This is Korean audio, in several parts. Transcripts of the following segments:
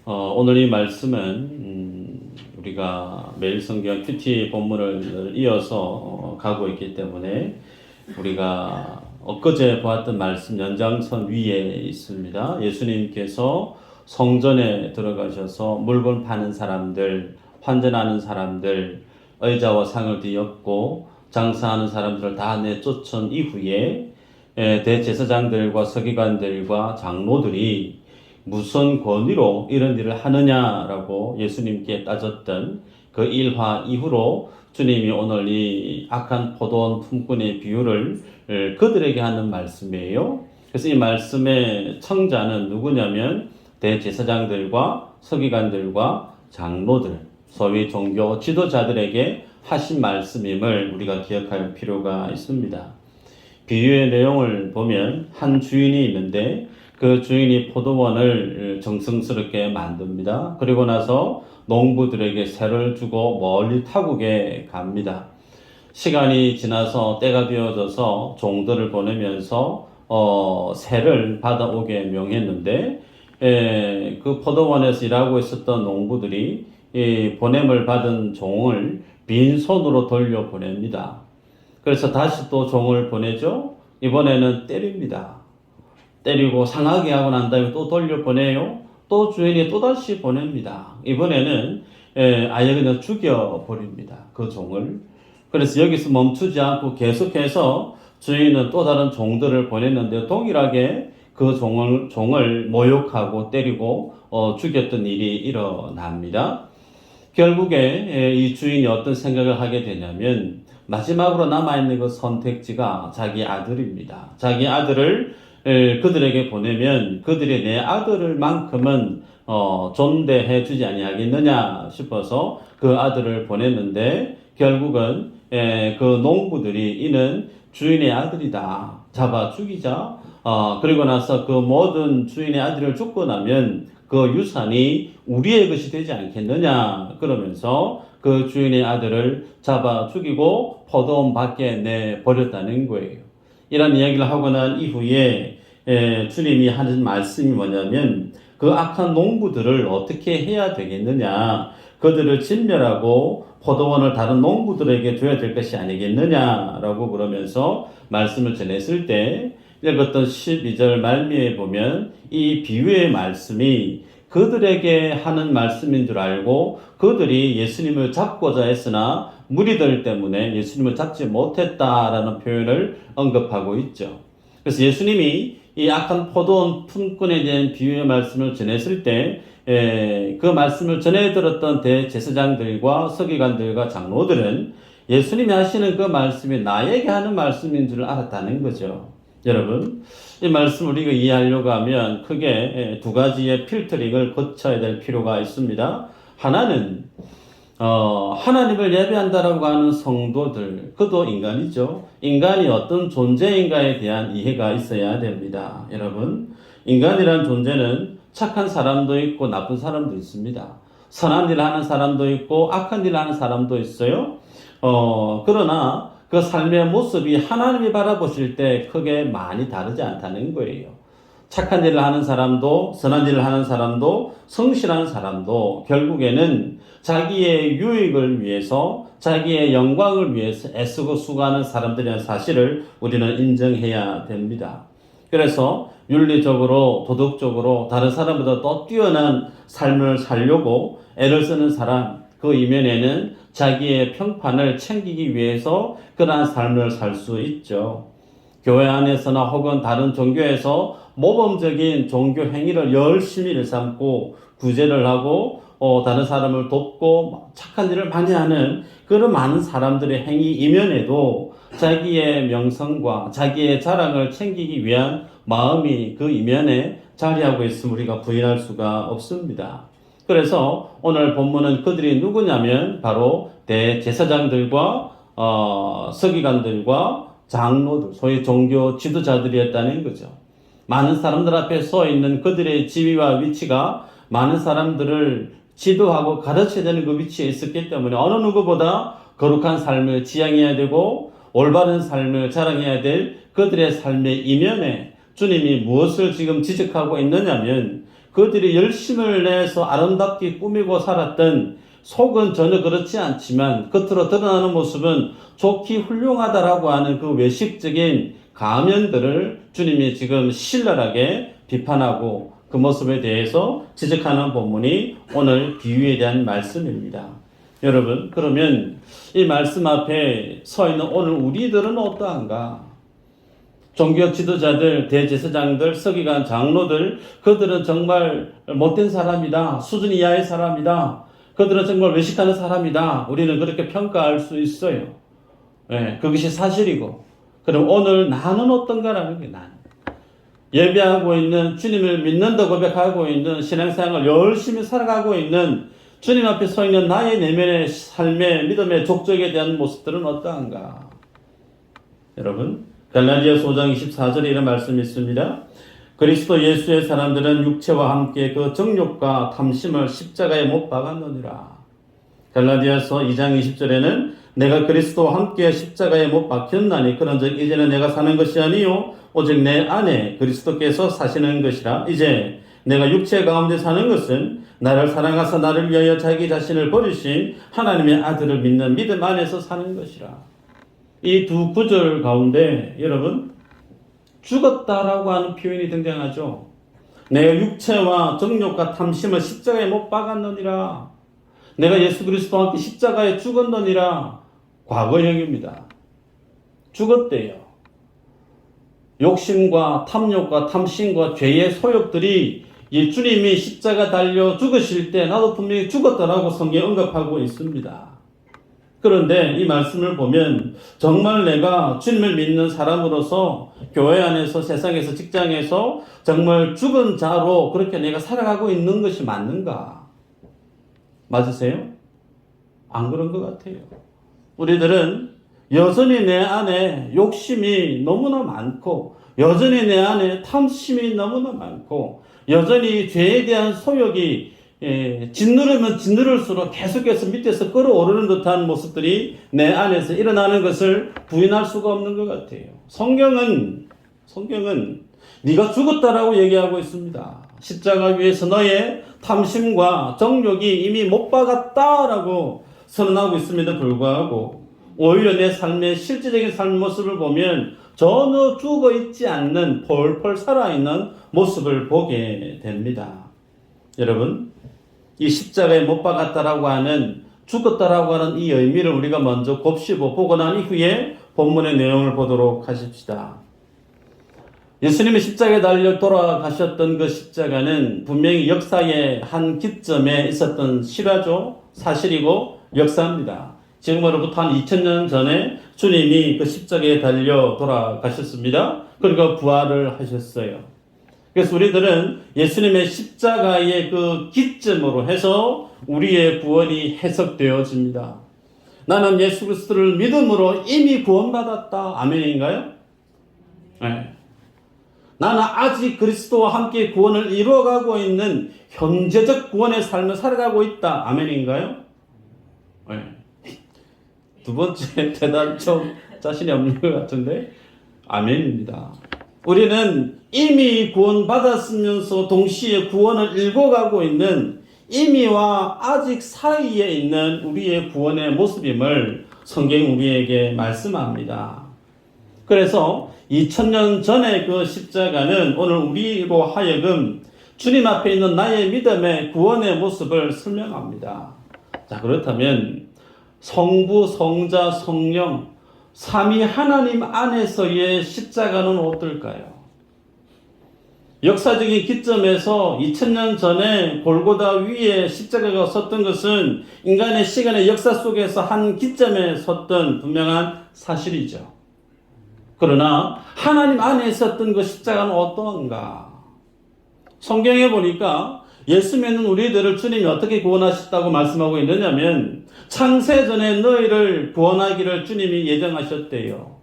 오늘 이 말씀은 우리가 매일 성경 큐티 본문을 이어서 가고 있기 때문에 우리가 엊그제 보았던 말씀 연장선 위에 있습니다. 예수님께서 성전에 들어가셔서 물건 파는 사람들, 환전하는 사람들, 의자와 상을 뒤엎고 장사하는 사람들을 다 내쫓은 이후에 대제사장들과 서기관들과 장로들이 무슨 권위로 이런 일을 하느냐라고 예수님께 따졌던 그 일화 이후로 주님이 오늘 이 악한 포도원 품꾼의 비유를 그들에게 하는 말씀이에요. 그래서 이 말씀의 청자는 누구냐면 대제사장들과 서기관들과 장로들, 소위 종교 지도자들에게 하신 말씀임을 우리가 기억할 필요가 있습니다. 비유의 내용을 보면 한 주인이 있는데 그 주인이 포도원을 정성스럽게 만듭니다. 그리고 나서 농부들에게 세를 주고 멀리 타국에 갑니다. 시간이 지나서 때가 되어져서 종들을 보내면서 세를 받아오게 명했는데 그 포도원에서 일하고 있었던 농부들이 보냄을 받은 종을 빈손으로 돌려보냅니다. 그래서 다시 또 종을 보내죠. 이번에는 때립니다. 때리고 상하게 하고 난 다음에 또 돌려보내요. 또 주인이 또다시 보냅니다. 이번에는 아예 그냥 죽여버립니다. 그 종을. 그래서 여기서 멈추지 않고 계속해서 주인은 또 다른 종들을 보냈는데 동일하게 그 종을 모욕하고 때리고 죽였던 일이 일어납니다. 결국에 이 주인이 어떤 생각을 하게 되냐면 마지막으로 남아있는 그 선택지가 자기 아들입니다. 자기 아들을 그들에게 보내면 그들이 내 아들을 만큼은 존대해 주지 아니하겠느냐 싶어서 그 아들을 보냈는데 결국은 그 농부들이 이는 주인의 아들이다 잡아 죽이자. 그리고 나서 그 모든 주인의 아들을 죽고 나면 그 유산이 우리의 것이 되지 않겠느냐 그러면서 그 주인의 아들을 잡아 죽이고 포도원 밖에 내버렸다는 거예요. 이런 이야기를 하고 난 이후에 주님이 하는 말씀이 뭐냐면 그 악한 농부들을 어떻게 해야 되겠느냐, 그들을 진멸하고 포도원을 다른 농부들에게 줘야 될 것이 아니겠느냐라고 그러면서 말씀을 전했을 때 읽었던 12절 말미에 보면 이 비유의 말씀이 그들에게 하는 말씀인 줄 알고 그들이 예수님을 잡고자 했으나 무리들 때문에 예수님을 잡지 못했다라는 표현을 언급하고 있죠. 그래서 예수님이 이 악한 포도원 품꾼에 대한 비유의 말씀을 전했을 때 그 말씀을 전해 들었던 대제사장들과 서기관들과 장로들은 예수님이 하시는 그 말씀이 나에게 하는 말씀인 줄 알았다는 거죠. 여러분, 이 말씀 우리가 이해하려고 하면 크게 두 가지의 필터링을 거쳐야 될 필요가 있습니다. 하나는 하나님을 예배한다라고 하는 성도들, 그도 인간이죠. 인간이 어떤 존재인가에 대한 이해가 있어야 됩니다. 여러분, 인간이라는 존재는 착한 사람도 있고 나쁜 사람도 있습니다. 선한 일을 하는 사람도 있고 악한 일을 하는 사람도 있어요. 그러나 그 삶의 모습이 하나님이 바라보실 때 크게 많이 다르지 않다는 거예요. 착한 일을 하는 사람도 선한 일을 하는 사람도 성실한 사람도 결국에는 자기의 유익을 위해서 자기의 영광을 위해서 애쓰고 수고하는 사람들이라는 사실을 우리는 인정해야 됩니다. 그래서 윤리적으로 도덕적으로 다른 사람보다 더 뛰어난 삶을 살려고 애를 쓰는 사람, 그 이면에는 자기의 평판을 챙기기 위해서 그러한 삶을 살 수 있죠. 교회 안에서나 혹은 다른 종교에서 모범적인 종교 행위를 열심히 일삼고 구제를 하고 다른 사람을 돕고 착한 일을 많이 하는 그런 많은 사람들의 행위 이면에도 자기의 명성과 자기의 자랑을 챙기기 위한 마음이 그 이면에 자리하고 있음을 우리가 부인할 수가 없습니다. 그래서 오늘 본문은 그들이 누구냐면 바로 대제사장들과 서기관들과 장로들, 소위 종교 지도자들이었다는 거죠. 많은 사람들 앞에 서 있는 그들의 지위와 위치가 많은 사람들을 지도하고 가르쳐야 되는 그 위치에 있었기 때문에 어느 누구보다 거룩한 삶을 지향해야 되고 올바른 삶을 자랑해야 될 그들의 삶의 이면에 주님이 무엇을 지금 지적하고 있느냐면 그들이 열심을 내서 아름답게 꾸미고 살았던, 속은 전혀 그렇지 않지만 겉으로 드러나는 모습은 좋기 훌륭하다라고 하는 그 외식적인 가면들을 주님이 지금 신랄하게 비판하고 그 모습에 대해서 지적하는 본문이 오늘 비유에 대한 말씀입니다. 여러분, 그러면 이 말씀 앞에 서 있는 오늘 우리들은 어떠한가? 종교 지도자들, 대제사장들, 서기관, 장로들, 그들은 정말 못된 사람이다. 수준 이하의 사람이다. 그들은 정말 외식하는 사람이다. 우리는 그렇게 평가할 수 있어요. 네, 그것이 사실이고. 그럼 오늘 나는 어떤가라는 게 나는. 예배하고 있는, 주님을 믿는다 고백하고 있는, 신앙생활을 열심히 살아가고 있는, 주님 앞에 서 있는 나의 내면의 삶의 믿음의 족적에 대한 모습들은 어떠한가? 여러분, 갈라디아서 5장 24절에 이런 말씀이 있습니다. 그리스도 예수의 사람들은 육체와 함께 그 정욕과 탐심을 십자가에 못 박았느니라. 갈라디아서 2장 20절에는 내가 그리스도와 함께 십자가에 못 박혔나니 그런즉 이제는 내가 사는 것이 아니요 오직 내 안에 그리스도께서 사시는 것이라. 이제 내가 육체 가운데 사는 것은 나를 사랑하사 나를 위하여 자기 자신을 버리신 하나님의 아들을 믿는 믿음 안에서 사는 것이라. 이 두 구절 가운데 여러분 죽었다라고 하는 표현이 등장하죠. 내가 육체와 정욕과 탐심을 십자가에 못 박았느니라. 내가 예수 그리스도와 함께 십자가에 죽었느니라. 과거형입니다. 죽었대요. 욕심과 탐욕과 탐심과 죄의 소욕들이 이 주님이 십자가 달려 죽으실 때 나도 분명히 죽었다라고 성경에 언급하고 있습니다. 그런데 이 말씀을 보면 정말 내가 주님을 믿는 사람으로서 교회 안에서 세상에서 직장에서 정말 죽은 자로 그렇게 내가 살아가고 있는 것이 맞는가? 맞으세요? 안 그런 것 같아요. 우리들은 여전히 내 안에 욕심이 너무나 많고 여전히 내 안에 탐심이 너무나 많고 여전히 죄에 대한 소욕이 짓누르면 짓누를수록 계속해서 밑에서 끌어오르는 듯한 모습들이 내 안에서 일어나는 것을 부인할 수가 없는 것 같아요. 성경은 네가 죽었다라고 얘기하고 있습니다. 십자가 위에서 너의 탐심과 정욕이 이미 못 박았다라고 선언하고 있음에도 불구하고 오히려 내 삶의 실제적인 삶 모습을 보면 전혀 죽어 있지 않는 펄펄 살아있는 모습을 보게 됩니다. 여러분, 이 십자가에 못 박았다라고 하는, 죽었다라고 하는 이 의미를 우리가 먼저 곱씹어 보고 난 이후에 본문의 내용을 보도록 하십시다. 예수님이 십자가에 달려 돌아가셨던 그 십자가는 분명히 역사의 한 기점에 있었던 실화죠. 사실이고 역사입니다. 지금으로부터 한 2000년 전에 주님이 그 십자가에 달려 돌아가셨습니다. 그리고 부활을 하셨어요. 그래서 우리들은 예수님의 십자가의 그 기점으로 해서 우리의 구원이 해석되어집니다. 나는 예수 그리스도를 믿음으로 이미 구원받았다. 아멘인가요? 네. 나는 아직 그리스도와 함께 구원을 이루어가고 있는 현재적 구원의 삶을 살아가고 있다. 아멘인가요? 네. 두 번째 대답 좀 자신이 없는 것 같은데 아멘입니다. 우리는 이미 구원받았으면서 동시에 구원을 읽어가고 있는 이미와 아직 사이에 있는 우리의 구원의 모습임을 성경이 우리에게 말씀합니다. 그래서 2000년 전의 그 십자가는 오늘 우리로 하여금 주님 앞에 있는 나의 믿음의 구원의 모습을 설명합니다. 자, 그렇다면 성부, 성자, 성령 삼위 하나님 안에서의 십자가는 어떨까요? 역사적인 기점에서 2000년 전에 골고다 위에 십자가가 섰던 것은 인간의 시간의 역사 속에서 한 기점에 섰던 분명한 사실이죠. 그러나 하나님 안에 있었던 그 십자가는 어떠한가? 성경에 보니까 예수 믿는 우리들을 주님이 어떻게 구원하셨다고 말씀하고 있느냐면 창세전에 너희를 구원하기를 주님이 예정하셨대요.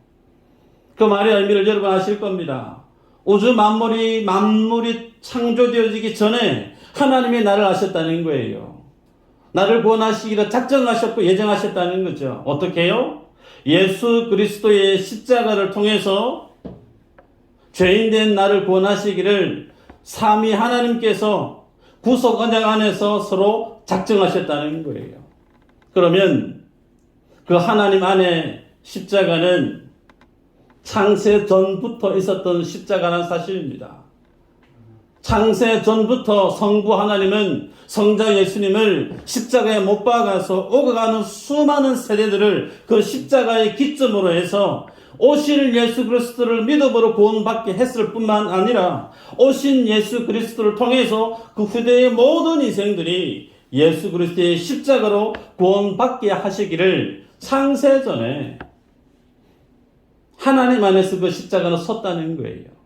그 말의 의미를 여러분 아실 겁니다. 우주 만물이 창조되어지기 전에 하나님이 나를 아셨다는 거예요. 나를 구원하시기를 작정하셨고 예정하셨다는 거죠. 어떻게 해요? 예수 그리스도의 십자가를 통해서 죄인된 나를 구원하시기를 삼위 하나님께서 구속 언약 안에서 서로 작정하셨다는 거예요. 그러면 그 하나님 안에 십자가는 창세 전부터 있었던 십자가라는 사실입니다. 창세 전부터 성부 하나님은 성자 예수님을 십자가에 못 박아서 오가가는 수많은 세대들을 그 십자가의 기점으로 해서 오실 예수 그리스도를 믿음으로 구원받게 했을 뿐만 아니라 오신 예수 그리스도를 통해서 그 후대의 모든 인생들이 예수 그리스도의 십자가로 구원받게 하시기를 창세전에 하나님 안에서 그 십자가는 섰다는 거예요.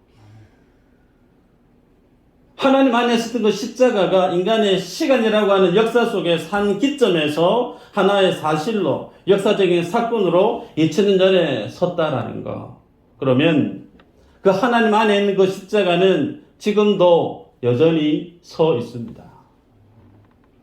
하나님 안에 있었던 그 십자가가 인간의 시간이라고 하는 역사 속에 산 기점에서 하나의 사실로 역사적인 사건으로 2000년 전에 섰다라는 거. 그러면 그 하나님 안에 있는 그 십자가는 지금도 여전히 서 있습니다.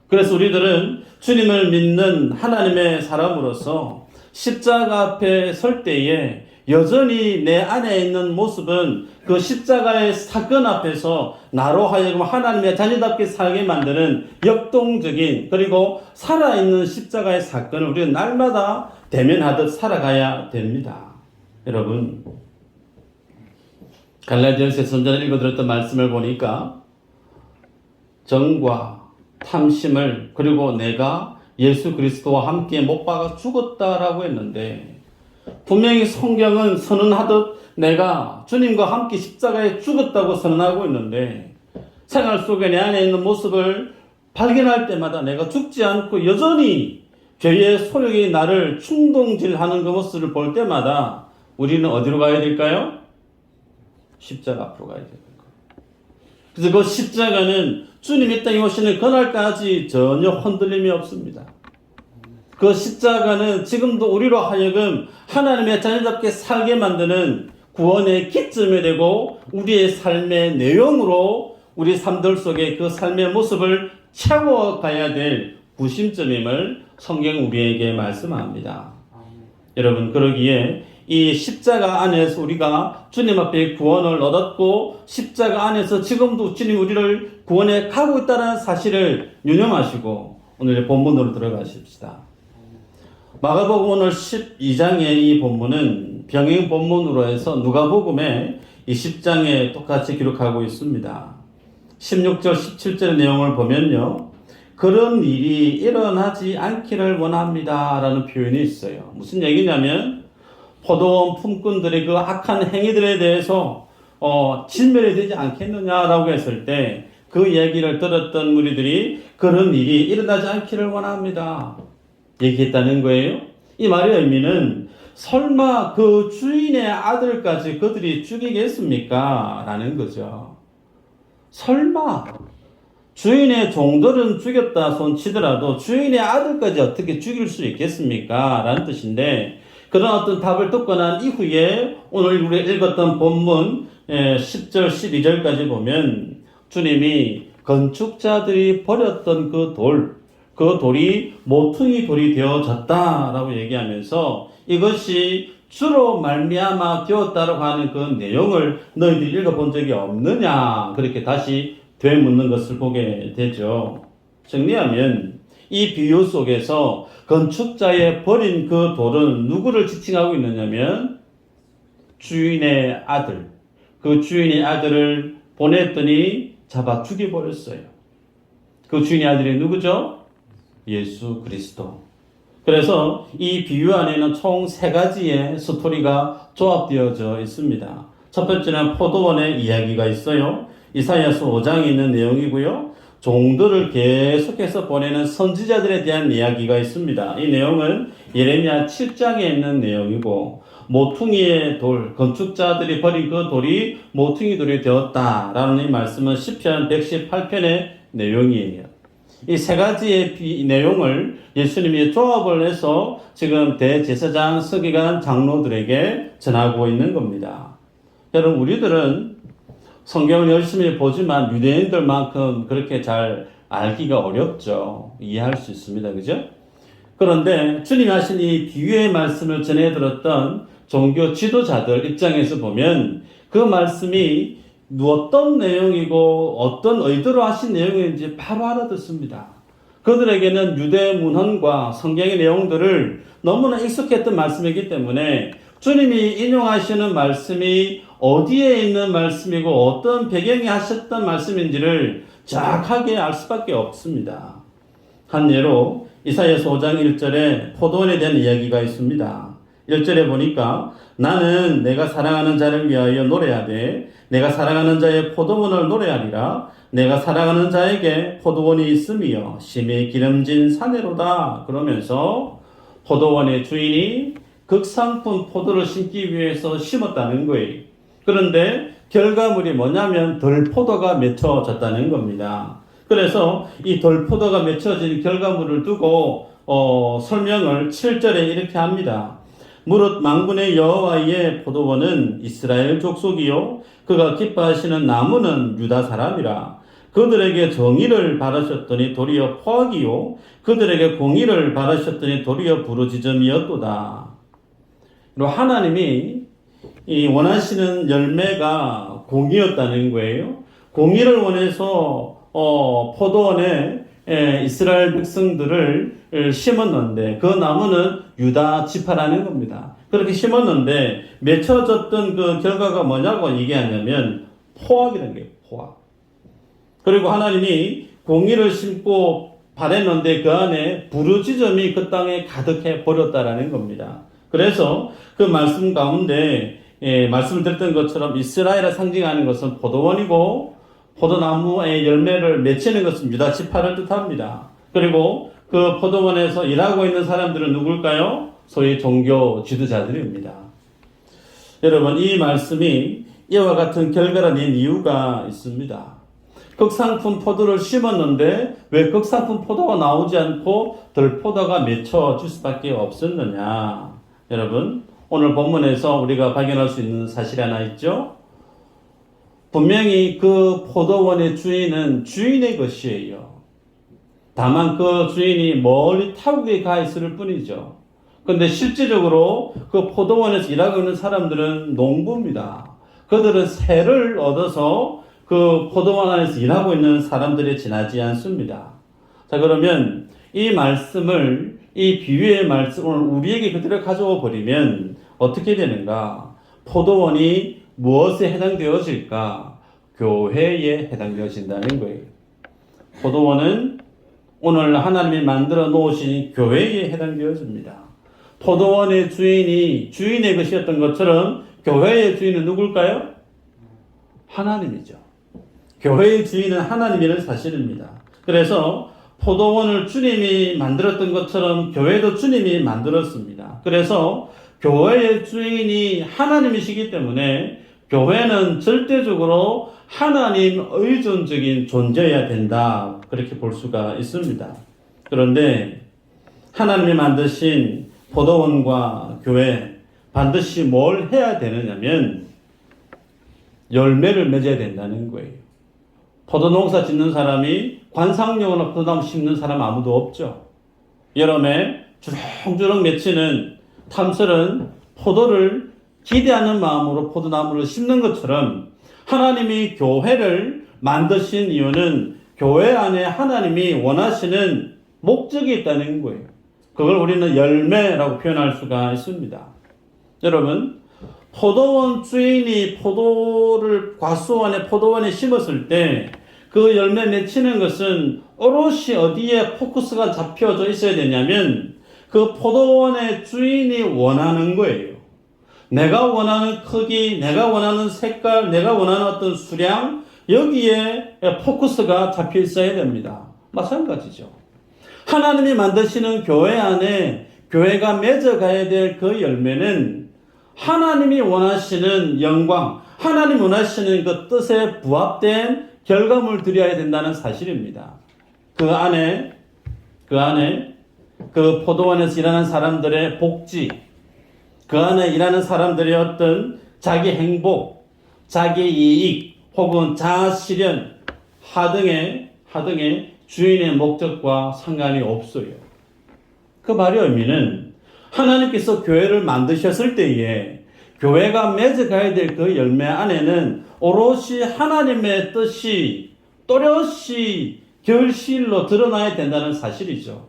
그래서 우리들은 주님을 믿는 하나님의 사람으로서 십자가 앞에 설 때에 여전히 내 안에 있는 모습은 그 십자가의 사건 앞에서 나로 하여금 하나님의 자녀답게 살게 만드는 역동적인 그리고 살아있는 십자가의 사건을 우리는 날마다 대면하듯 살아가야 됩니다. 여러분, 갈라디아서에서 전에 읽어드렸던 말씀을 보니까 정과 탐심을 그리고 내가 예수 그리스도와 함께 못 박아 죽었다라고 했는데 분명히 성경은 선언하듯 내가 주님과 함께 십자가에 죽었다고 선언하고 있는데 생활 속에 내 안에 있는 모습을 발견할 때마다 내가 죽지 않고 여전히 죄의 소욕이 나를 충동질하는 그 모습을 볼 때마다 우리는 어디로 가야 될까요? 십자가 앞으로 가야 됩니다. 그래서 그 십자가는 주님이 땅에 오시는 그날까지 전혀 흔들림이 없습니다. 그 십자가는 지금도 우리로 하여금 하나님의 자녀답게 살게 만드는 구원의 기점이 되고 우리의 삶의 내용으로 우리 삶들 속에 그 삶의 모습을 채워가야 될 구심점임을 성경 우리에게 말씀합니다. 여러분, 그러기에 이 십자가 안에서 우리가 주님 앞에 구원을 얻었고 십자가 안에서 지금도 주님 우리를 구원해 가고 있다는 사실을 유념하시고 오늘의 본문으로 들어가십시다. 마가복음 오늘 12장의 이 본문은 병행 본문으로 해서 누가복음의 이 10장에 똑같이 기록하고 있습니다. 16절 17절의 내용을 보면요, 그런 일이 일어나지 않기를 원합니다 라는 표현이 있어요. 무슨 얘기냐면 포도원 품꾼들의 그 악한 행위들에 대해서 진멸이 되지 않겠느냐라고 했을 때 그 얘기를 들었던 무리들이 그런 일이 일어나지 않기를 원합니다 얘기했다는 거예요. 이 말의 의미는 설마 그 주인의 아들까지 그들이 죽이겠습니까? 라는 거죠. 설마 주인의 종들은 죽였다 손치더라도 주인의 아들까지 어떻게 죽일 수 있겠습니까? 라는 뜻인데 그런 어떤 답을 듣고 난 이후에 오늘 우리가 읽었던 본문 10절 12절까지 보면 주님이 건축자들이 버렸던 그 돌이 모퉁이 돌이 되어졌다라고 얘기하면서 이것이 주로 말미암아 되었다라고 하는 그 내용을 너희들이 읽어본 적이 없느냐 그렇게 다시 되묻는 것을 보게 되죠. 정리하면 이 비유 속에서 건축자의 버린 그 돌은 누구를 지칭하고 있느냐면 주인의 아들, 그 주인의 아들을 보냈더니 잡아 죽여버렸어요. 그 주인의 아들이 누구죠? 예수 그리스도. 그래서 이 비유 안에는 총 3가지의 스토리가 조합되어져 있습니다. 첫 번째는 포도원의 이야기가 있어요. 이사야서 5장에 있는 내용이고요. 종들을 계속해서 보내는 선지자들에 대한 이야기가 있습니다. 이 내용은 예레미야 7장에 있는 내용이고 모퉁이의 돌, 건축자들이 버린 그 돌이 모퉁이 돌이 되었다라는 이 말씀은 시편 118편의 내용이에요. 이 3가지의 내용을 예수님이 조합을 해서 지금 대제사장, 서기관, 장로들에게 전하고 있는 겁니다. 여러분, 우리들은 성경을 열심히 보지만 유대인들만큼 그렇게 잘 알기가 어렵죠. 이해할 수 있습니다. 그죠? 그런데 주님이 하신 이 비유의 말씀을 전해 들었던 종교 지도자들 입장에서 보면 그 말씀이 어떤 내용이고 어떤 의도로 하신 내용인지 바로 알아듣습니다. 그들에게는 유대 문헌과 성경의 내용들을 너무나 익숙했던 말씀이기 때문에 주님이 인용하시는 말씀이 어디에 있는 말씀이고 어떤 배경에 하셨던 말씀인지를 정확하게 알 수밖에 없습니다. 한 예로 이사야서 5장 1절에 포도원에 대한 이야기가 있습니다. 1절에 보니까 나는 내가 사랑하는 자를 위하여 노래하되 내가 사랑하는 자의 포도원을 노래하리라. 내가 사랑하는 자에게 포도원이 있으며 심히 기름진 사내로다. 그러면서 포도원의 주인이 극상품 포도를 심기 위해서 심었다는 거예요. 그런데 결과물이 뭐냐면 덜포도가 맺혀졌다는 겁니다. 그래서 이 덜포도가 맺혀진 결과물을 두고 설명을 7절에 이렇게 합니다. 무릇 만군의 여호와의 포도원은 이스라엘 족속이요 그가 기뻐하시는 나무는 유다 사람이라. 그들에게 정의를 바라셨더니 도리어 포악이요 그들에게 공의를 바라셨더니 도리어 부르짖음이었도다. 하나님이 이 원하시는 열매가 공의였다는 거예요. 공의를 원해서 포도원에 이스라엘 백성들을 심었는데 그 나무는 유다 지파라는 겁니다. 그렇게 심었는데 맺혀졌던 그 결과가 뭐냐고 얘기하냐면 포악이라는 거예요. 포악. 그리고 하나님이 공의를 심고 바랬는데 그 안에 부르짖음이 그 땅에 가득해 버렸다라는 겁니다. 그래서 그 말씀 가운데 말씀을 드렸던 것처럼 이스라엘을 상징하는 것은 포도원이고 포도나무의 열매를 맺히는 것은 유다 지파를 뜻합니다. 그리고 그 포도원에서 일하고 있는 사람들은 누굴까요? 소위 종교 지도자들입니다. 여러분, 이 말씀이 이와 같은 결과를 낸 이유가 있습니다. 극상품 포도를 심었는데 왜 극상품 포도가 나오지 않고 덜포도가 맺혀질 수밖에 없었느냐? 여러분, 오늘 본문에서 우리가 발견할 수 있는 사실이 하나 있죠? 분명히 그 포도원의 주인은 주인의 것이에요. 다만 그 주인이 멀리 타국에 가 있을 뿐이죠. 그런데 실질적으로 그 포도원에서 일하고 있는 사람들은 농부입니다. 그들은 세를 얻어서 그 포도원 안에서 일하고 있는 사람들에 지나지 않습니다. 자, 그러면 이 말씀을, 이 비유의 말씀을 우리에게 그대로 가져와 버리면 어떻게 되는가? 포도원이 무엇에 해당되어질까? 교회에 해당되어진다는 거예요. 포도원은 오늘 하나님이 만들어 놓으신 교회에 해당되어집니다. 포도원의 주인이 주인의 것이었던 것처럼 교회의 주인은 누굴까요? 하나님이죠. 교회의 주인은 하나님이라는 사실입니다. 그래서 포도원을 주님이 만들었던 것처럼 교회도 주님이 만들었습니다. 그래서 교회의 주인이 하나님이시기 때문에 교회는 절대적으로 하나님 의존적인 존재여야 된다. 그렇게 볼 수가 있습니다. 그런데 하나님이 만드신 포도원과 교회 반드시 뭘 해야 되느냐면 열매를 맺어야 된다는 거예요. 포도농사 짓는 사람이 관상용으로 포도나무 심는 사람 아무도 없죠. 여름에 주렁주렁 맺히는 탐설은 포도를 기대하는 마음으로 포도나무를 심는 것처럼 하나님이 교회를 만드신 이유는 교회 안에 하나님이 원하시는 목적이 있다는 거예요. 그걸 우리는 열매라고 표현할 수가 있습니다. 여러분, 포도원 주인이 포도를 과수원에 포도원에 심었을 때 그 열매 맺히는 것은 오롯이 어디에 포커스가 잡혀져 있어야 되냐면 그 포도원의 주인이 원하는 거예요. 내가 원하는 크기, 내가 원하는 색깔, 내가 원하는 어떤 수량, 여기에 포커스가 잡혀 있어야 됩니다. 마찬가지죠. 하나님이 만드시는 교회 안에 교회가 맺어가야 될 그 열매는 하나님이 원하시는 영광, 하나님 원하시는 그 뜻에 부합된 결과물 드려야 된다는 사실입니다. 그 안에 그 포도원에서 일하는 사람들의 복지, 그 안에 일하는 사람들의 어떤 자기 행복, 자기 이익, 혹은 자아 실현, 하등의 주인의 목적과 상관이 없어요. 그 말의 의미는 하나님께서 교회를 만드셨을 때에 교회가 맺어가야 될 그 열매 안에는 오롯이 하나님의 뜻이 또렷이 결실로 드러나야 된다는 사실이죠.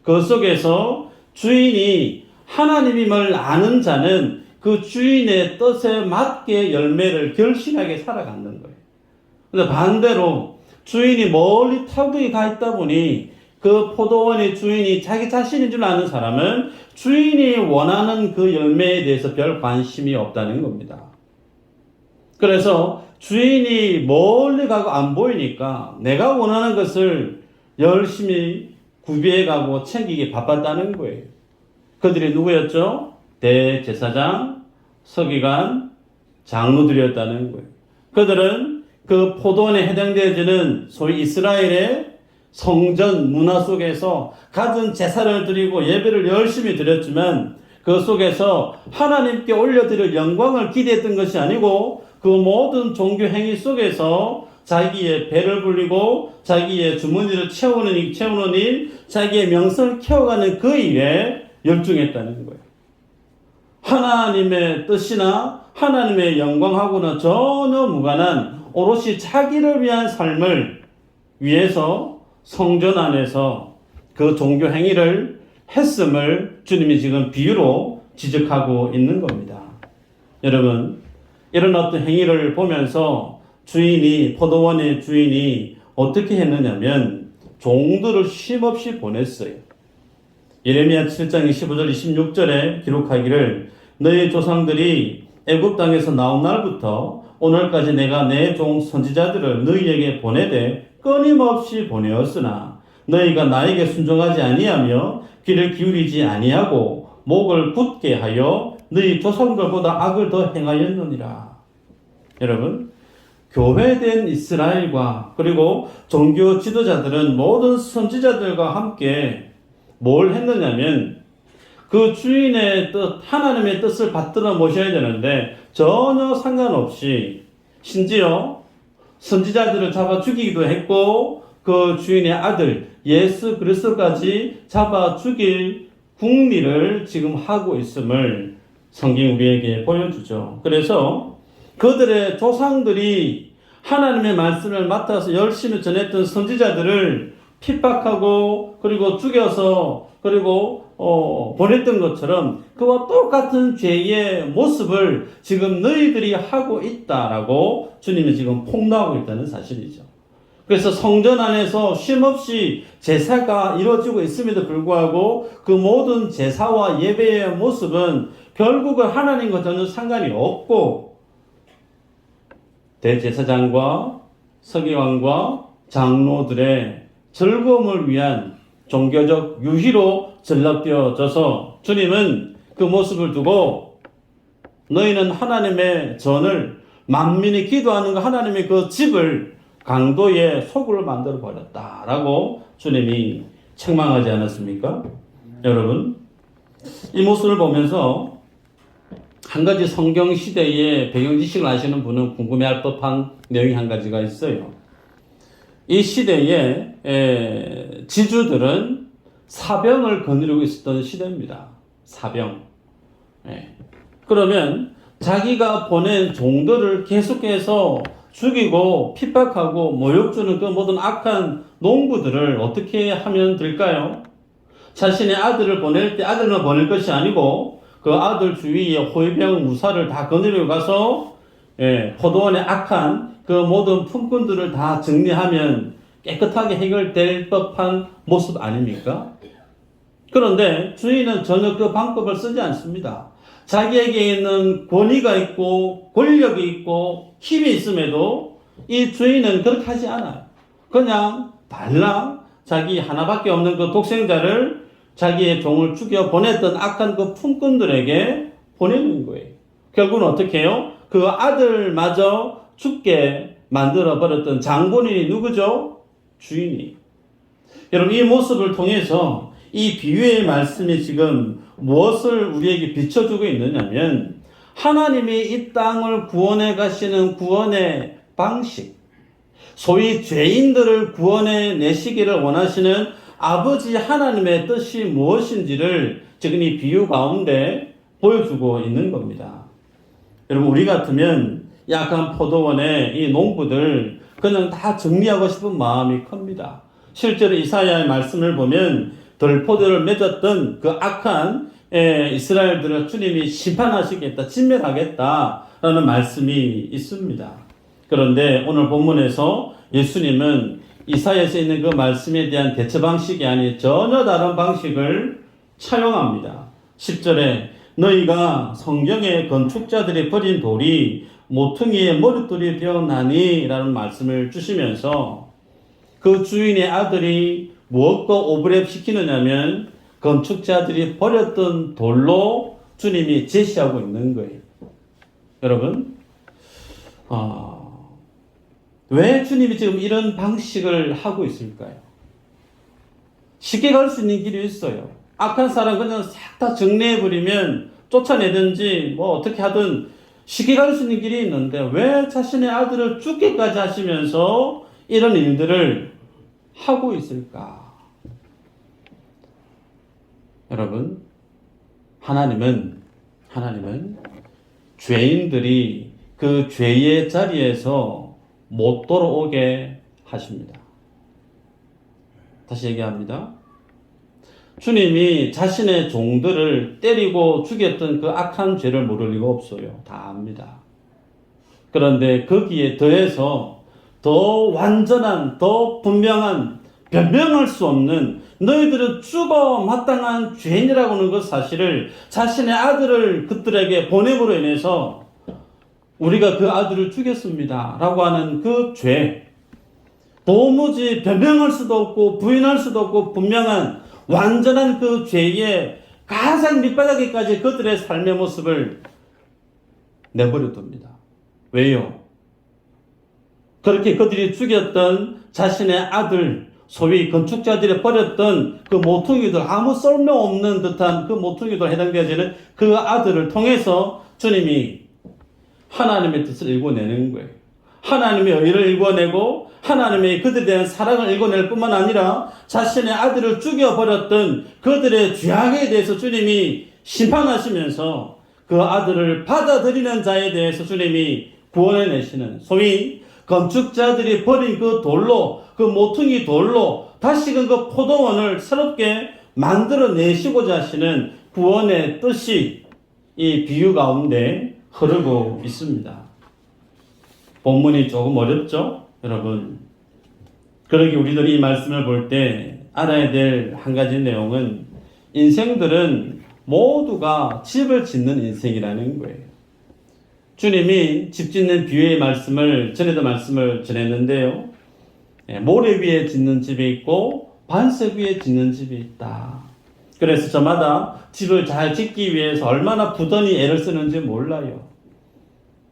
그 속에서 주인이 하나님임을 아는 자는 그 주인의 뜻에 맞게 열매를 결실하게 살아가는 거예요. 근데 반대로 주인이 멀리 타국에 가 있다 보니 그 포도원의 주인이 자기 자신인 줄 아는 사람은 주인이 원하는 그 열매에 대해서 별 관심이 없다는 겁니다. 그래서 주인이 멀리 가고 안 보이니까 내가 원하는 것을 열심히 구비해가고 챙기기 바빴다는 거예요. 그들이 누구였죠? 대제사장, 서기관, 장로들이었다는 거예요. 그들은 그 포도원에 해당되어지는 소위 이스라엘의 성전 문화 속에서 갖은 제사를 드리고 예배를 열심히 드렸지만 그 속에서 하나님께 올려드릴 영광을 기대했던 것이 아니고 그 모든 종교 행위 속에서 자기의 배를 불리고 자기의 주머니를 채우는 일, 자기의 명성을 키워가는 그 일에 열중했다는 거예요. 하나님의 뜻이나 하나님의 영광하고는 전혀 무관한 오롯이 자기를 위한 삶을 위해서 성전 안에서 그 종교 행위를 했음을 주님이 지금 비유로 지적하고 있는 겁니다. 여러분, 이런 어떤 행위를 보면서 포도원의 주인이 어떻게 했느냐면 종들을 쉼없이 보냈어요. 예레미야 7장 25절 26절에 기록하기를 너희 조상들이 애굽 땅에서 나온 날부터 오늘까지 내가 내 종 선지자들을 너희에게 보내되 끊임없이 보내었으나 너희가 나에게 순종하지 아니하며 귀를 기울이지 아니하고 목을 굳게 하여 너희 조상들보다 악을 더 행하였느니라. 여러분, 교회된 이스라엘과 그리고 종교 지도자들은 모든 선지자들과 함께 뭘 했느냐면 그 주인의 뜻, 하나님의 뜻을 받들어 모셔야 되는데 전혀 상관없이 심지어 선지자들을 잡아 죽이기도 했고 그 주인의 아들 예수 그리스도까지 잡아 죽일 궁리를 지금 하고 있음을 성경 우리에게 보여주죠. 그래서 그들의 조상들이 하나님의 말씀을 맡아서 열심히 전했던 선지자들을 핍박하고 그리고 죽여서 그리고 보냈던 것처럼 그와 똑같은 죄의 모습을 지금 너희들이 하고 있다라고 주님이 지금 폭로하고 있다는 사실이죠. 그래서 성전 안에서 쉼없이 제사가 이루어지고 있음에도 불구하고 그 모든 제사와 예배의 모습은 결국은 하나님과 전혀 상관이 없고 대제사장과 서기관과 장로들의 즐거움을 위한 종교적 유희로 전락되어져서 주님은 그 모습을 두고 너희는 하나님의 전을 만민이 기도하는 그 하나님의 그 집을 강도의 소굴로 만들어 버렸다라고 주님이 책망하지 않았습니까? 여러분, 이 모습을 보면서 한 가지 성경 시대의 배경 지식을 아시는 분은 궁금해할 법한 내용이 한 가지가 있어요. 이 시대에 지주들은 사병을 거느리고 있었던 시대입니다. 사병. 그러면 자기가 보낸 종들을 계속해서 죽이고 핍박하고 모욕 주는 그 모든 악한 농부들을 어떻게 하면 될까요? 자신의 아들을 보낼 때 아들만 보낼 것이 아니고 그 아들 주위에 호위병 무사를 다 거느리고 가서 포도원의 악한 그 모든 품꾼들을 다 정리하면 깨끗하게 해결될 법한 모습 아닙니까? 그런데 주인은 전혀 그 방법을 쓰지 않습니다. 자기에게 있는 권위가 있고 권력이 있고 힘이 있음에도 이 주인은 그렇게 하지 않아요. 그냥 달랑 자기 하나밖에 없는 그 독생자를 자기의 종을 죽여 보냈던 악한 그 품꾼들에게 보내는 거예요. 결국은 어떻게 해요? 그 아들마저 죽게 만들어 버렸던 장본인이 누구죠? 주인이. 여러분, 이 모습을 통해서 이 비유의 말씀이 지금 무엇을 우리에게 비춰주고 있느냐면 하나님이 이 땅을 구원해 가시는 구원의 방식, 소위 죄인들을 구원해 내시기를 원하시는 아버지 하나님의 뜻이 무엇인지를 지금 이 비유 가운데 보여주고 있는 겁니다. 여러분, 우리 같으면 약간 포도원에 이 농부들 그냥 다 정리하고 싶은 마음이 큽니다. 실제로 이사야의 말씀을 보면 들포도를 맺었던 그 악한 이스라엘들을 주님이 심판하시겠다, 진멸하겠다라는 말씀이 있습니다. 그런데 오늘 본문에서 예수님은 이사야에서 있는 그 말씀에 대한 대처 방식이 아닌 전혀 다른 방식을 차용합니다. 10절에 너희가 성경의 건축자들이 버린 돌이 모퉁이의 머릿돌이 되었나니 라는 말씀을 주시면서 그 주인의 아들이 무엇과 오버랩 시키느냐면 건축자들이 버렸던 돌로 주님이 제시하고 있는 거예요. 여러분, 왜 주님이 지금 이런 방식을 하고 있을까요? 쉽게 갈 수 있는 길이 있어요. 악한 사람 그냥 싹 다 정리해버리면 쫓아내든지 뭐 어떻게 하든 쉽게 갈 수 있는 길이 있는데 왜 자신의 아들을 죽기까지 하시면서 이런 일들을 하고 있을까? 여러분, 하나님은 죄인들이 그 죄의 자리에서 못 돌아오게 하십니다. 다시 얘기합니다. 주님이 자신의 종들을 때리고 죽였던 그 악한 죄를 모를 리가 없어요. 다 압니다. 그런데 거기에 더해서 더 완전한, 더 분명한, 변명할 수 없는 너희들은 죽어 마땅한 죄인이라고 하는 그 사실을 자신의 아들을 그들에게 보냄으로 인해서 우리가 그 아들을 죽였습니다 라고 하는 그 죄, 도무지 변명할 수도 없고 부인할 수도 없고 분명한 완전한 그 죄의 가장 밑바닥에까지 그들의 삶의 모습을 내버려둡니다. 왜요? 그렇게 그들이 죽였던 자신의 아들, 소위 건축자들이 버렸던 그 모퉁이들, 아무 쓸모없는 듯한 그 모퉁이들 해당되어지는 그 아들을 통해서 주님이 하나님의 뜻을 일궈내는 거예요. 하나님의 의를 일궈내고 하나님의 그들에 대한 사랑을 일궈낼 뿐만 아니라 자신의 아들을 죽여버렸던 그들의 죄악에 대해서 주님이 심판하시면서 그 아들을 받아들이는 자에 대해서 주님이 구원해내시는, 소위 건축자들이 버린 그 돌로, 그 모퉁이 돌로 다시금 그 포도원을 새롭게 만들어내시고자 하시는 구원의 뜻이 이 비유 가운데 흐르고 있습니다. 본문이 조금 어렵죠? 여러분, 그러기 우리들이 이 말씀을 볼 때 알아야 될 한 가지 내용은 인생들은 모두가 집을 짓는 인생이라는 거예요. 주님이 집 짓는 비유의 말씀을 전에도 말씀을 전했는데요. 모래 위에 짓는 집이 있고 반석 위에 짓는 집이 있다. 그래서 저마다 집을 잘 짓기 위해서 얼마나 부단히 애를 쓰는지 몰라요.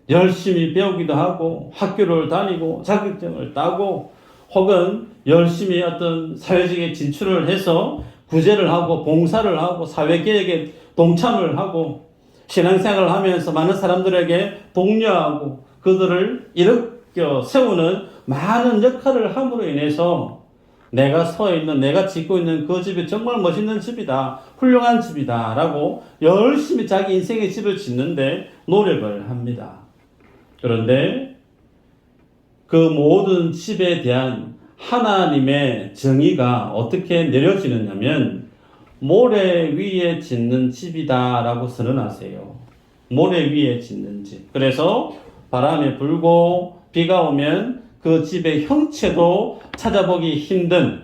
열심히 배우기도 하고 학교를 다니고 자격증을 따고 혹은 열심히 어떤 사회적인 진출을 해서 구제를 하고 봉사를 하고 사회개혁에 동참을 하고 신앙생활을 하면서 많은 사람들에게 독려하고 그들을 일으켜 세우는 많은 역할을 함으로 인해서 내가 서 있는, 내가 짓고 있는 그 집이 정말 멋있는 집이다, 훌륭한 집이다 라고 열심히 자기 인생의 집을 짓는데 노력을 합니다. 그런데 그 모든 집에 대한 하나님의 정의가 어떻게 내려지느냐면 모래 위에 짓는 집이다 라고 선언하세요. 모래 위에 짓는 집. 그래서 바람이 불고 비가 오면 그 집의 형체도 찾아보기 힘든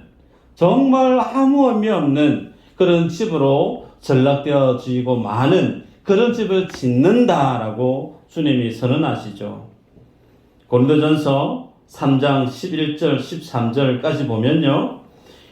정말 아무 의미 없는 그런 집으로 전락되어지고 많은 그런 집을 짓는다라고 주님이 선언하시죠. 고린도전서 3장 11절 13절까지 보면요.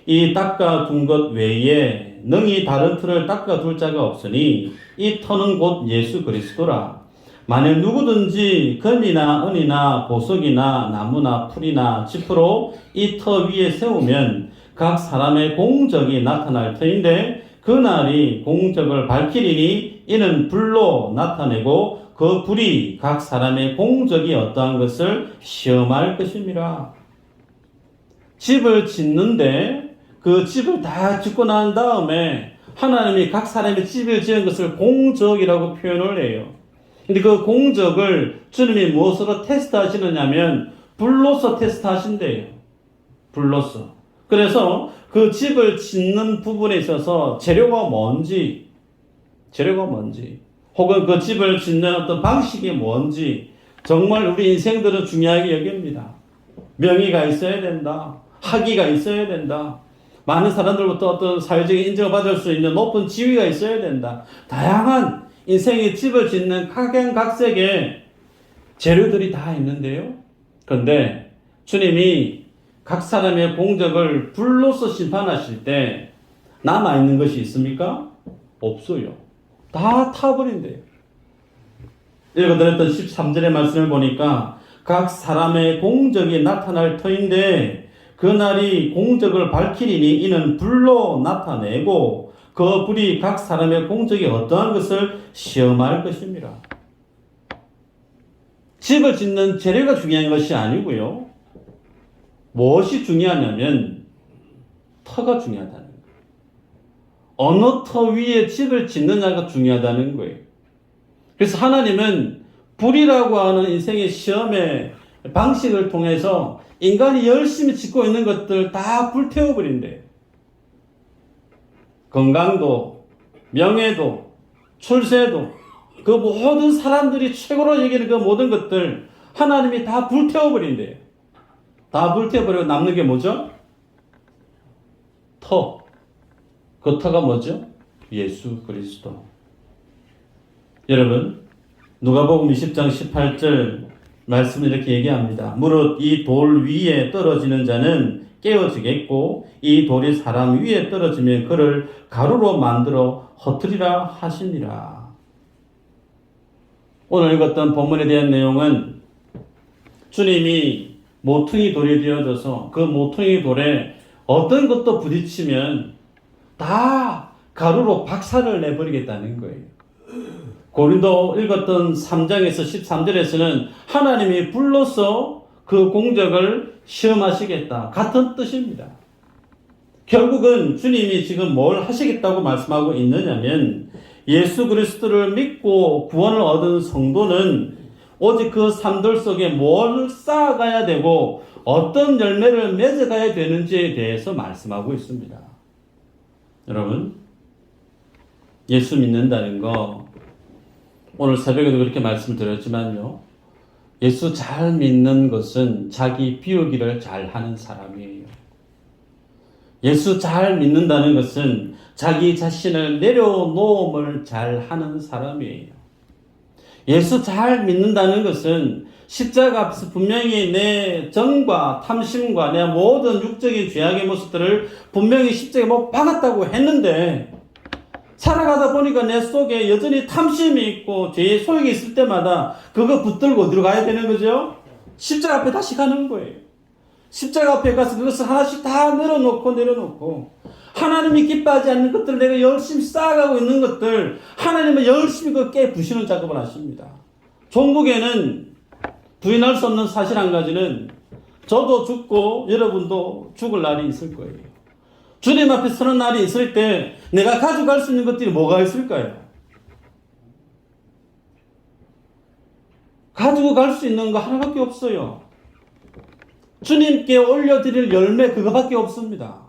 이 닦아둔 것 외에 능히 다른 터를 닦아둘 자가 없으니 이 터는 곧 예수 그리스도라. 만일 누구든지 금이나 은이나 보석이나 나무나 풀이나 짚으로 이 터 위에 세우면 각 사람의 공적이 나타날 터인데 그날이 공적을 밝히리니 이는 불로 나타내고 그 불이 각 사람의 공적이 어떠한 것을 시험할 것입니다. 집을 짓는데 그 집을 다 짓고 난 다음에 하나님이 각 사람의 집을 지은 것을 공적이라고 표현을 해요. 근데 그 공적을 주님이 무엇으로 테스트하시느냐면 불로서 테스트하신대요. 불로서. 그래서 그 집을 짓는 부분에 있어서 재료가 뭔지, 혹은 그 집을 짓는 어떤 방식이 뭔지 정말 우리 인생들은 중요하게 여깁니다. 명의가 있어야 된다. 학위가 있어야 된다. 많은 사람들부터 어떤 사회적인 인정을 받을 수 있는 높은 지위가 있어야 된다. 다양한 인생의 집을 짓는 각양각색의 재료들이 다 있는데요. 그런데 주님이 각 사람의 공적을 불로서 심판하실 때 남아있는 것이 있습니까? 없어요. 다 타버린대요. 읽어드렸던 13절의 말씀을 보니까 각 사람의 공적이 나타날 터인데 그날이 공적을 밝히리니 이는 불로 나타내고 그 불이 각 사람의 공적이 어떠한 것을 시험할 것입니다. 집을 짓는 재료가 중요한 것이 아니고요. 무엇이 중요하냐면 터가 중요하다는 거예요. 어느 터 위에 집을 짓느냐가 중요하다는 거예요. 그래서 하나님은 불이라고 하는 인생의 시험의 방식을 통해서 인간이 열심히 짓고 있는 것들 다 불태워버린대요. 건강도, 명예도, 출세도, 그 모든 사람들이 최고로 여기는 그 모든 것들 하나님이 다 불태워버린대요. 다 불태워버리고 남는 게 뭐죠? 터. 그 터가 뭐죠? 예수 그리스도. 여러분, 누가복음 20장 18절 말씀을 이렇게 얘기합니다. 무릇 이 돌 위에 떨어지는 자는 깨어지겠고 이 돌이 사람 위에 떨어지면 그를 가루로 만들어 흩으리라 하시니라. 오늘 읽었던 본문에 대한 내용은 주님이 모퉁이 돌이 되어져서 그 모퉁이 돌에 어떤 것도 부딪히면 다 가루로 박살을 내버리겠다는 거예요. 고린도 읽었던 3장에서 13절에서는 하나님이 불로서 그 공적을 시험하시겠다. 같은 뜻입니다. 결국은 주님이 지금 뭘 하시겠다고 말씀하고 있느냐면 예수 그리스도를 믿고 구원을 얻은 성도는 오직 그 삶들 속에 뭘 쌓아가야 되고 어떤 열매를 맺어가야 되는지에 대해서 말씀하고 있습니다. 여러분, 예수 믿는다는 거 오늘 새벽에도 그렇게 말씀드렸지만요. 예수 잘 믿는 것은 자기 비우기를 잘 하는 사람이에요. 예수 잘 믿는다는 것은 자기 자신을 내려놓음을 잘 하는 사람이에요. 예수 잘 믿는다는 것은 십자가 앞에서 분명히 내 정과 탐심과 내 모든 육적인 죄악의 모습들을 분명히 십자가에 못 박았다고 했는데 살아가다 보니까 내 속에 여전히 탐심이 있고 죄의 소욕이 있을 때마다 그거 붙들고 어디로 가야 되는 거죠? 십자가 앞에 다시 가는 거예요. 십자가 앞에 가서 그것을 하나씩 다 내려놓고 하나님이 기뻐하지 않는 것들 내가 열심히 쌓아가고 있는 것들 하나님은 열심히 그 깨부시는 작업을 하십니다. 종국에는 부인할 수 없는 사실 한 가지는 저도 죽고 여러분도 죽을 날이 있을 거예요. 주님 앞에 서는 날이 있을 때 내가 가져갈 수 있는 것들이 뭐가 있을까요? 가지고 갈 수 있는 거 하나밖에 없어요. 주님께 올려드릴 열매 그거밖에 없습니다.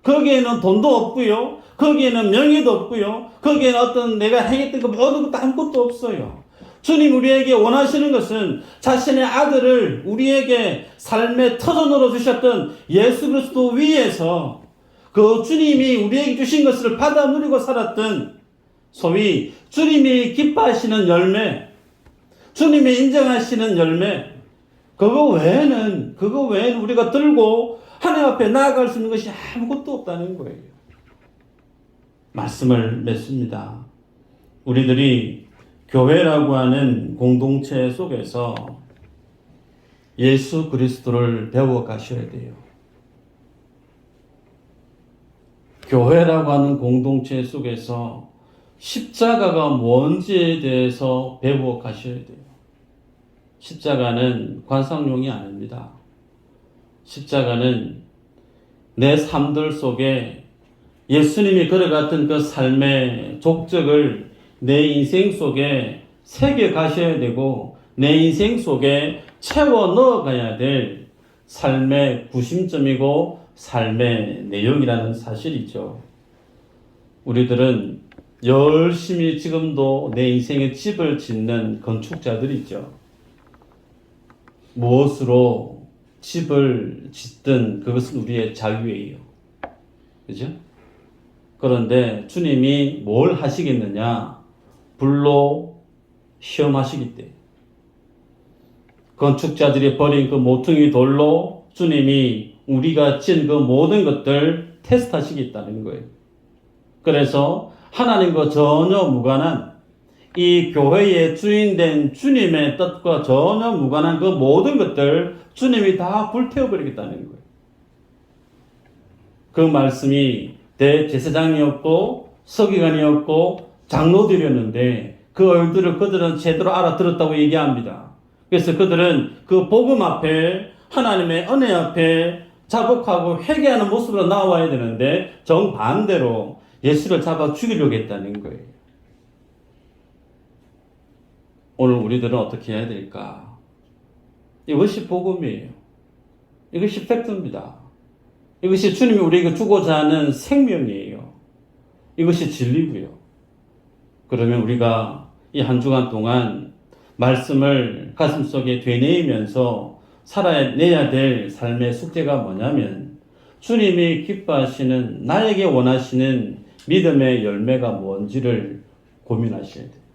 거기에는 돈도 없고요. 거기에는 명예도 없고요. 거기에는 어떤 내가 행했던 그 모든 것도 아무것도 없어요. 주님 우리에게 원하시는 것은 자신의 아들을 우리에게 삶의 터전으로 주셨던 예수 그리스도 위에서 그 주님이 우리에게 주신 것을 받아 누리고 살았던 소위 주님이 기뻐하시는 열매, 주님이 인정하시는 열매, 그거 외에는 우리가 들고 하나님 앞에 나아갈 수 있는 것이 아무것도 없다는 거예요. 말씀을 맺습니다. 우리들이 교회라고 하는 공동체 속에서 예수 그리스도를 배워 가셔야 돼요. 교회라고 하는 공동체 속에서 십자가가 뭔지에 대해서 배워 가셔야 돼요. 십자가는 관상용이 아닙니다. 십자가는 내 삶들 속에 예수님이 걸어갔던 그 삶의 족적을 내 인생 속에 새겨 가셔야 되고 내 인생 속에 채워 넣어가야 될 삶의 구심점이고 삶의 내용이라는 사실이죠. 우리들은 열심히 지금도 내 인생의 집을 짓는 건축자들이죠. 무엇으로 집을 짓든 그것은 우리의 자유예요. 그죠? 그런데 주님이 뭘 하시겠느냐? 불로 시험하시기 때문에. 건축자들이 버린 그 모퉁이 돌로 주님이 우리가 지은 그 모든 것들 테스트하시겠다는 거예요. 그래서 하나님과 전혀 무관한 이 교회의 주인된 주님의 뜻과 전혀 무관한 그 모든 것들 주님이 다 불태워버리겠다는 거예요. 그 말씀이 대제사장이었고 서기관이었고 장로들이었는데 그 얼들을 그들은 제대로 알아들었다고 얘기합니다. 그래서 그들은 그 복음 앞에 하나님의 은혜 앞에 자복하고 회개하는 모습으로 나와야 되는데 정반대로 예수를 잡아 죽이려고 했다는 거예요. 오늘 우리들은 어떻게 해야 될까? 이것이 복음이에요. 이것이 팩트입니다. 이것이 주님이 우리에게 주고자 하는 생명이에요. 이것이 진리고요. 그러면 우리가 이 한 주간 동안 말씀을 가슴속에 되뇌이면서 살아내야 될 삶의 숙제가 뭐냐면 주님이 기뻐하시는 나에게 원하시는 믿음의 열매가 뭔지를 고민하셔야 돼요.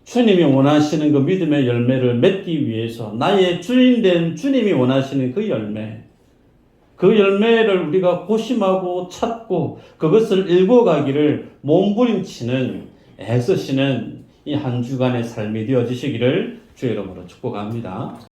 주님이 원하시는 그 믿음의 열매를 맺기 위해서 나의 주인된 주님이 원하시는 그 열매, 그 열매를 우리가 고심하고 찾고 그것을 읽어가기를 몸부림치는 애쓰시는 이 한 주간의 삶이 되어지시기를 주의 이름으로 축복합니다.